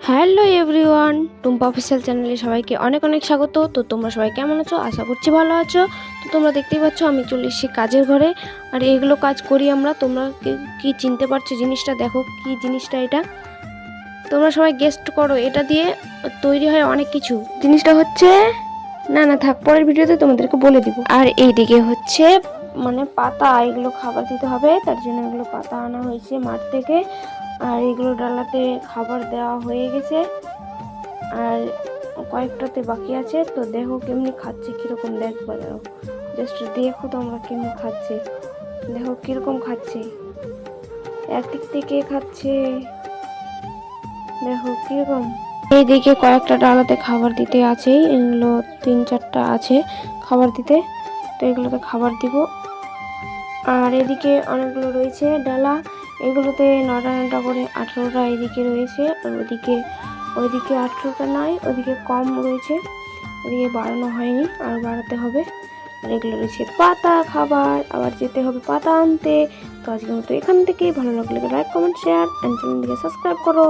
Hello everyone, Tumpa official চ্যানেলে সবাইকে অনেক অনেক স্বাগত। তো তোমরা সবাই কেমন আছো? আশা করছি ভালো আছো। তো তোমরা দেখতেই পাচ্ছ আমি চলে এসেছি কাজের ঘরে, আর এগুলো কাজ করি আমরা। তোমরা কি চিনতে পারছো জিনিসটা? দেখো কি জিনিসটা এটা, তোমরা সবাই গেস্ট করো। এটা দিয়ে তৈরি হয় অনেক কিছু। জিনিসটা হচ্ছে না থাক, পরের ভিডিওতে তোমাদেরকে বলে দিব। আর এইদিকে হচ্ছে মানে পাতা, এগুলো খাবার দিতে হবে, তার জন্য এগুলো পাতা আনা হয়েছে মাঠ থেকে। আর এগুলো ডালাতে খাবার দেওয়া হয়ে গেছে, আর কয়েকটাতে বাকি আছে। তো দেখো কেমনি খাচ্ছে, কিরকম দেখবা, দাও জাস্ট দেখো তোমরা কেমনি খাচ্ছে। দেখো কিরকম খাচ্ছে, একদিক থেকে খাচ্ছে, দেখো কিরকম। এইদিকে কয়েকটা ডালাতে খাবার দিতে আছে, এগুলো 3-4টা আছে খাবার দিতে। তো এগুলোতে খাবার দিব। আর এদিকে অনেকগুলো রয়েছে ডালা, এগুলোতে 9টা করে 18টা এদিকে রয়েছে। আর ওইদিকে 18টা নাই, ওইদিকে কম রয়েছে, এদিকে বাড়ানো হয়নি, আর বাড়াতে হবে। আর এগুলো রয়েছে পাতা খাবার, আবার যেতে হবে পাতা আনতে। তো আজকের মতো এখান থেকে, ভালো লাগলে লাইক কমেন্ট শেয়ার অ্যান্ড চ্যানেলটিকে সাবস্ক্রাইব করো।